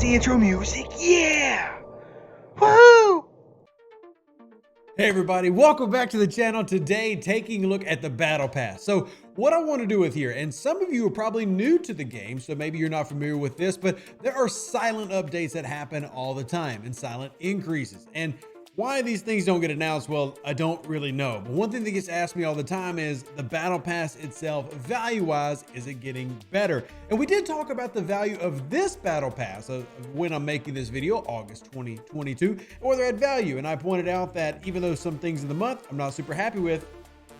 the intro music. Yeah! Woohoo! Hey everybody, welcome back to the channel. Today, taking a look at the Battle Pass. So what I want to do with here, and some of you are probably new to the game, so maybe you're not familiar with this, but there are silent updates that happen all the time and silent increases. And why these things don't get announced, well, I don't really know. But one thing that gets asked me all the time is the Battle Pass itself, value-wise, is it getting better? And we did talk about the value of this Battle Pass when I'm making this video, August 2022, and whether it had value. And I pointed out that even though some things in the month I'm not super happy with,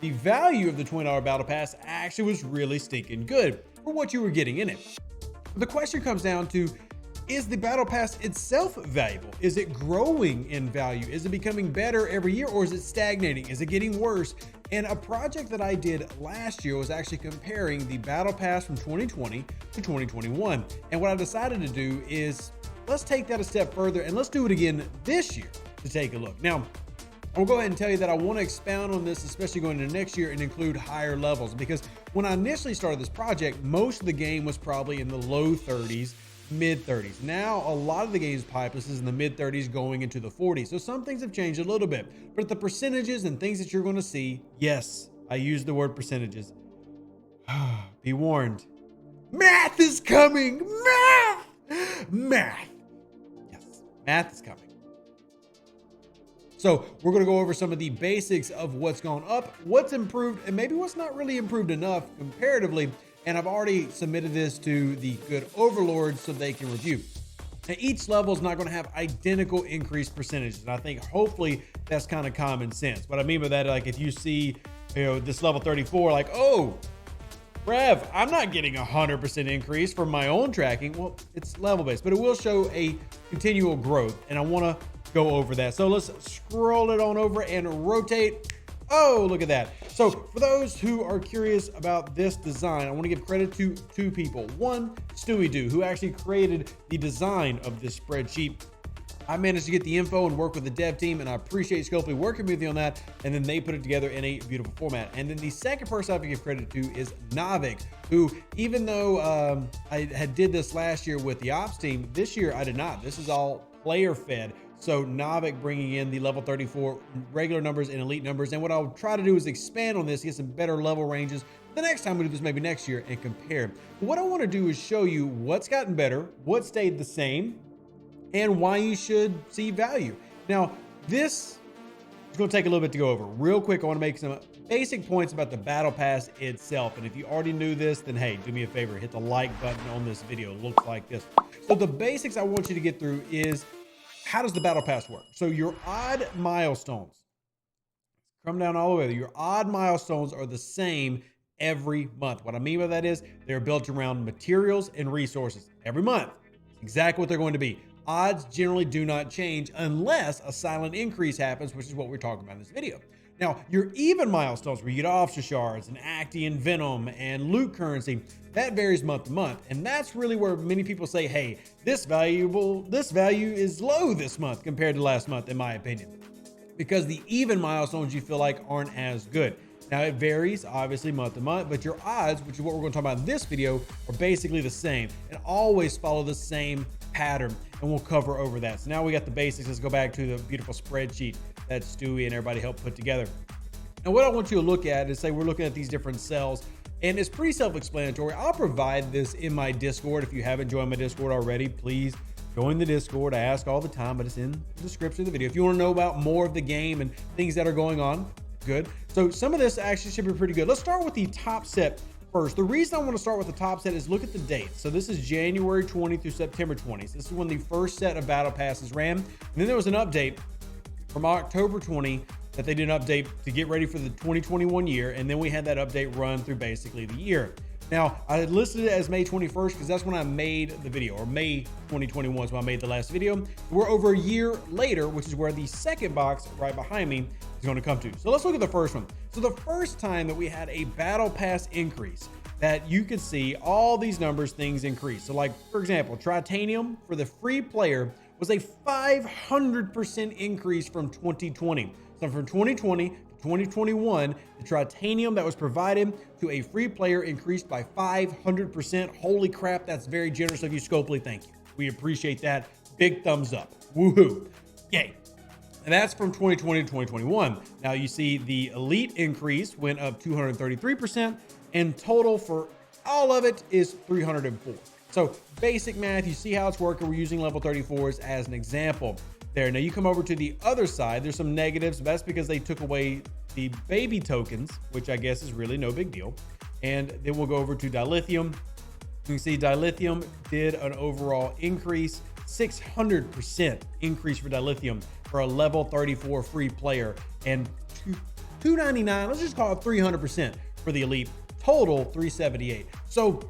the value of the $20 Battle Pass actually was really stinking good for what you were getting in it. The question comes down to, is the Battle Pass itself valuable? Is it growing in value? Is it becoming better every year, or is it stagnating? Is it getting worse? And a project that I did last year was actually comparing the Battle Pass from 2020 to 2021. And what I decided to do is, let's take that a step further and let's do it again this year to take a look. Now, I'll go ahead and tell you that I want to expound on this, especially going into next year, and include higher levels, because when I initially started this project, most of the game was probably in the low 30s, mid 30s. Now, a lot of the game's pipeline is in the mid 30s going into the 40s. So some things have changed a little bit, but the percentages and things that you're going to see, yes, I use the word percentages. Be warned. Math is coming. Math. Yes, math is coming. So we're going to go over some of the basics of what's gone up, what's improved, and maybe what's not really improved enough comparatively. And I've already submitted this to the good overlords so they can review. Now, each level is not going to have identical increase percentages. And I think hopefully that's kind of common sense. What I mean by that, like if you see, this level 34, like, oh, Rev, I'm not getting 100% increase from my own tracking. Well, it's level based, but it will show a continual growth. And I want to go over that. So let's scroll it on over and rotate. Oh, look at that. So for those who are curious about this design, I want to give credit to two people. One, StewieDoo, who actually created the design of this spreadsheet. I managed to get the info and work with the dev team, and I appreciate Scopely working with me on that. And then they put it together in a beautiful format. And then the second person I have to give credit to is Navik, who, even though I had did this last year with the ops team, this year I did not. This is all player fed. So Navik bringing in the level 34 regular numbers and elite numbers. And what I'll try to do is expand on this, get some better level ranges the next time we do this, maybe next year, and compare. What I want to do is show you what's gotten better, what stayed the same, and why you should see value. Now, this is going to take a little bit to go over. Real quick, I want to make some basic points about the Battle Pass itself. And if you already knew this, then hey, do me a favor, hit the like button on this video. It looks like this. So the basics I want you to get through is, how does the Battle Pass work? So your odd milestones, come down all the way. Your odd milestones are the same every month. What I mean by that is they're built around materials and resources every month. Exactly what they're going to be. Odds generally do not change unless a silent increase happens, which is what we're talking about in this video. Now, your even milestones, where you get officer shards and Acti and Venom and loot currency, that varies month to month. And that's really where many people say, hey, this value is low this month compared to last month, in my opinion, because the even milestones you feel like aren't as good. Now, it varies, obviously, month to month, but your odds, which is what we're going to talk about in this video, are basically the same and always follow the same pattern, and we'll cover over that. So now we got the basics. Let's go back to the beautiful spreadsheet that Stewie and everybody helped put together. And what I want you to look at is, say we're looking at these different cells, and it's pretty self-explanatory. I'll provide this in my Discord. If you haven't joined my Discord already, please join the Discord. I ask all the time, but it's in the description of the video. If you want to know about more of the game and things that are going on, good. So some of this actually should be pretty good. Let's start with the top set first. The reason I want to start with the top set is look at the dates. So this is January 20 through September 20. So this is when the first set of Battle Passes ran. And then there was an update from October 20 that they did an update to get ready for the 2021 year. And then we had that update run through basically the year. Now, I had listed it as May 21st because that's when I made the video, or May 2021 is when I made the last video. We're over a year later, which is where the second box right behind me is going to come to. So let's look at the first one. So the first time that we had a Battle Pass increase, that you could see all these numbers, things increase. So like, for example, Tritanium for the free player was a 500% increase from 2020. So from 2020 to 2021, the Tritanium that was provided to a free player increased by 500%. Holy crap, that's very generous of you, Scopely. Thank you. We appreciate that. Big thumbs up. Woohoo. Yay. And that's from 2020 to 2021. Now you see the elite increase went up 233%, and total for all of it is 304. So basic math, you see how it's working. We're using level 34s as an example there. Now you come over to the other side, there's some negatives, but that's because they took away the baby tokens, which I guess is really no big deal. And then we'll go over to dilithium. You can see dilithium did an overall increase, 600% increase for dilithium for a level 34 free player, and 299, let's just call it 300% for the elite, total 378. So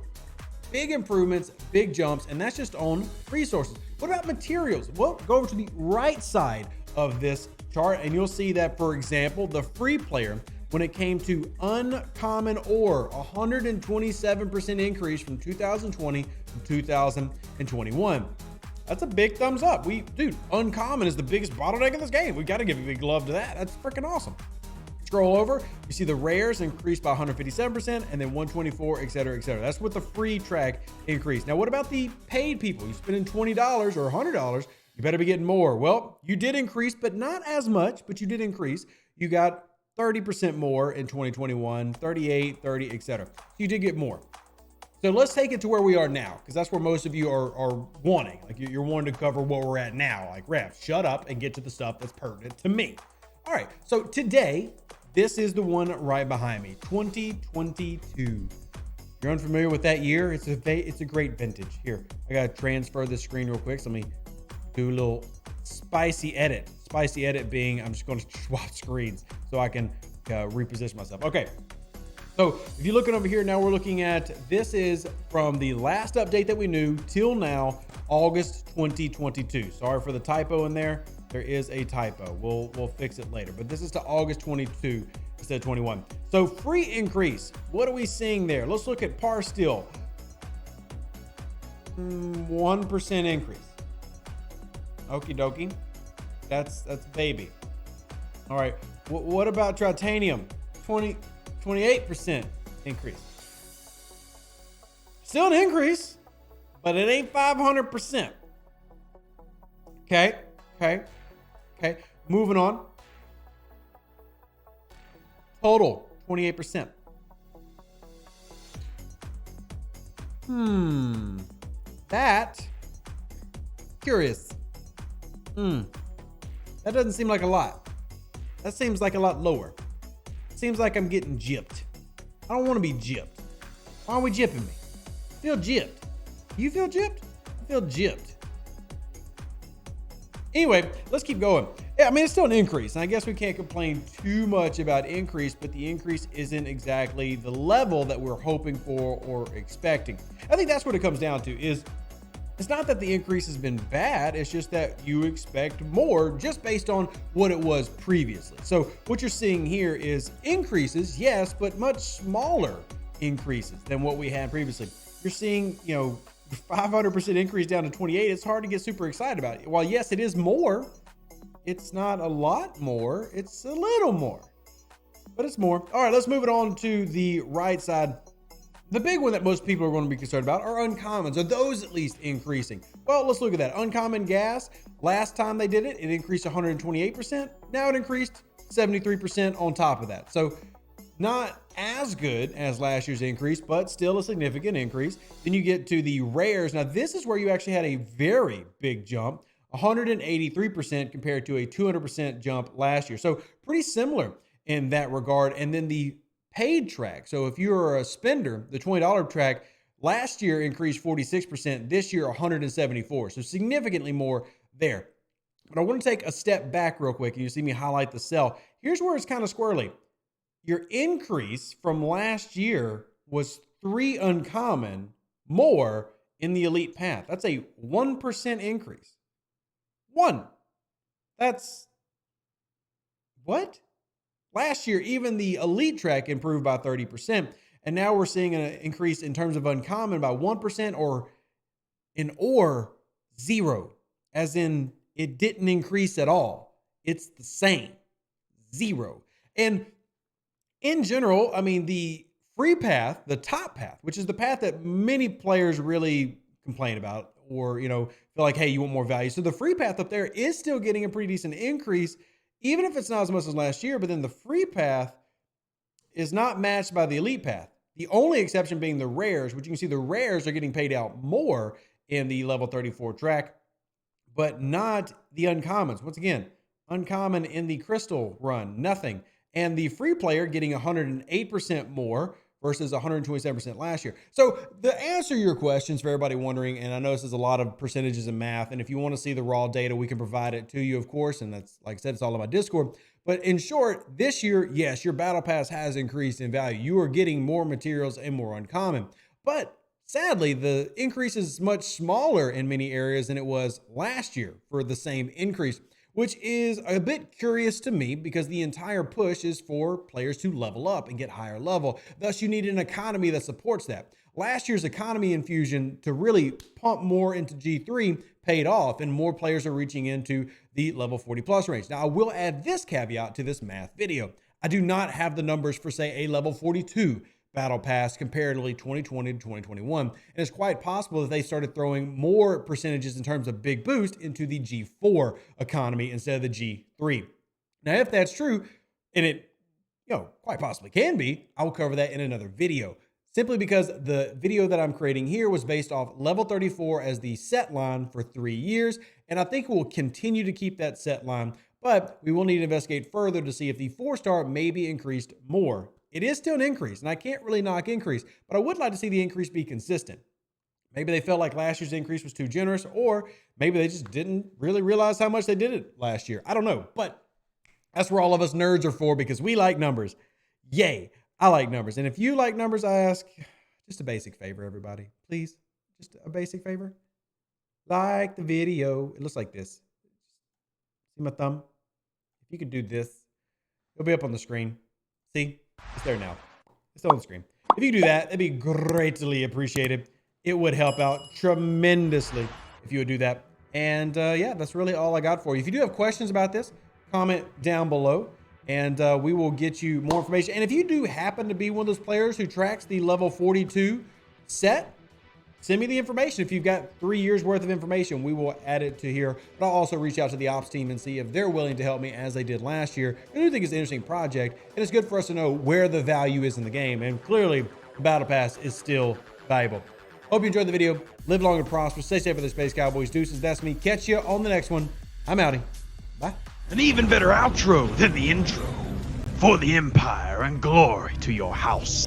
big improvements, big jumps, and that's just on resources. What about materials? Well, go over to the right side of this chart and you'll see that, for example, the free player, when it came to uncommon ore, 127% increase from 2020 to 2021. That's a big thumbs up. Dude, uncommon is the biggest bottleneck in this game. We got to give a big love to that. That's freaking awesome. Scroll over, you see the rares increased by 157% and then 124, et cetera, et cetera. That's what the free track increased. Now, what about the paid people? You spending $20 or $100, you better be getting more. Well, you did increase, but not as much, but you did increase. You got 30% more in 2021, 38, 30, et cetera. So you did get more. So let's take it to where we are now, because that's where most of you are wanting. Like you're wanting to cover what we're at now. Like, Raph, shut up and get to the stuff that's pertinent to me. All right, so today, this is the one right behind me, 2022. You're unfamiliar with that year? It's a great vintage. Here, I gotta transfer this screen real quick. So let me do a little spicy edit. Spicy edit being, I'm just gonna swap screens so I can reposition myself. Okay. So if you're looking over here now, we're looking at, this is from the last update that we knew till now, August 2022. Sorry for the typo in there. There is a typo. We'll fix it later. But this is to August 22 instead of 21. So free increase. What are we seeing there? Let's look at par steel. 1% increase. Okie dokie. That's baby. All right. What about titanium? 28% increase. Still an increase, but it ain't 500%. Okay. Moving on. Total 28%. That curious. That doesn't seem like a lot. That seems like a lot lower. Seems like I'm getting gypped. I don't want to be gypped. Why are we gypping me? I feel gypped. You feel gypped? I feel gypped. Anyway, let's keep going. Yeah, I mean, it's still an increase, and I guess we can't complain too much about increase, but the increase isn't exactly the level that we're hoping for or expecting. I think that's what it comes down to, is it's not that the increase has been bad, it's just that you expect more just based on what it was previously. So what you're seeing here is increases, yes, but much smaller increases than what we had previously. You're seeing, 500% increase down to 28. It's hard to get super excited about it. While yes, it is more, it's not a lot more, it's a little more, but it's more. All right, let's move it on to the right side. The big one that most people are going to be concerned about are uncommons. Are those at least increasing? Well, let's look at that. Uncommon gas, last time they did it, it increased 128%. Now it increased 73% on top of that. So not as good as last year's increase, but still a significant increase. Then you get to the rares. Now this is where you actually had a very big jump, 183% compared to a 200% jump last year. So pretty similar in that regard. And then the paid track. So if you're a spender, the $20 track last year increased 46%, this year 174%. So significantly more there. But I want to take a step back real quick and you see me highlight the cell. Here's where it's kind of squirrely. Your increase from last year was 3 uncommon more in the elite path. That's a 1% increase. 1. That's what? Last year, even the elite track improved by 30%. And now we're seeing an increase in terms of uncommon by 1% or 0, as in it didn't increase at all. It's the same, 0. And in general, I mean, the free path, the top path, which is the path that many players really complain about, or, you know, feel like, hey, you want more value. So the free path up there is still getting a pretty decent increase, even if it's not as much as last year. But then the free path is not matched by the elite path. The only exception being the rares, which you can see the rares are getting paid out more in the level 34 track, but not the uncommons. Once again, uncommon in the crystal run, nothing. And the free player getting 108% more versus 127% last year. So to answer your questions for everybody wondering, and I know this is a lot of percentages and math, and if you want to see the raw data, we can provide it to you, of course, and that's, like I said, it's all on my Discord. But in short, this year, yes, your battle pass has increased in value. You are getting more materials and more uncommon. But sadly, the increase is much smaller in many areas than it was last year for the same increase, which is a bit curious to me because the entire push is for players to level up and get higher level. Thus, you need an economy that supports that. Last year's economy infusion to really pump more into G3 paid off, and more players are reaching into the level 40 plus range. Now, I will add this caveat to this math video. I do not have the numbers for, say, a level 42 battle pass comparatively 2020 to 2021. And it's quite possible that they started throwing more percentages in terms of big boost into the G4 economy instead of the G3. Now, if that's true, and it, you know, quite possibly can be, I will cover that in another video. Simply because the video that I'm creating here was based off level 34 as the set line for 3 years. And I think we'll continue to keep that set line, but we will need to investigate further to see if the 4-star may be increased more. It is still an increase, and I can't really knock increase, but I would like to see the increase be consistent. Maybe they felt like last year's increase was too generous, or maybe they just didn't really realize how much they did it last year. I don't know, but that's where all of us nerds are for, because we like numbers. Yay, I like numbers. And if you like numbers, I ask just a basic favor, everybody. Please, just a basic favor. Like the video. It looks like this. See my thumb? If you could do this, it'll be up on the screen. See? It's there now. It's on the screen. If you do that, that'd be greatly appreciated. It would help out tremendously if you would do that. And yeah, that's really all I got for you. If you do have questions about this, comment down below, and we will get you more information. And if you do happen to be one of those players who tracks the level 42 set, send me the information. If you've got 3 years worth of information, we will add it to here. But I'll also reach out to the ops team and see if they're willing to help me as they did last year. I do think it's an interesting project, and it's good for us to know where the value is in the game. And clearly, the Battle Pass is still valuable. Hope you enjoyed the video. Live long and prosper. Stay safe with the Space Cowboys. Deuces, that's me. Catch you on the next one. I'm outie. Bye. An even better outro than the intro. For the Empire and glory to your house.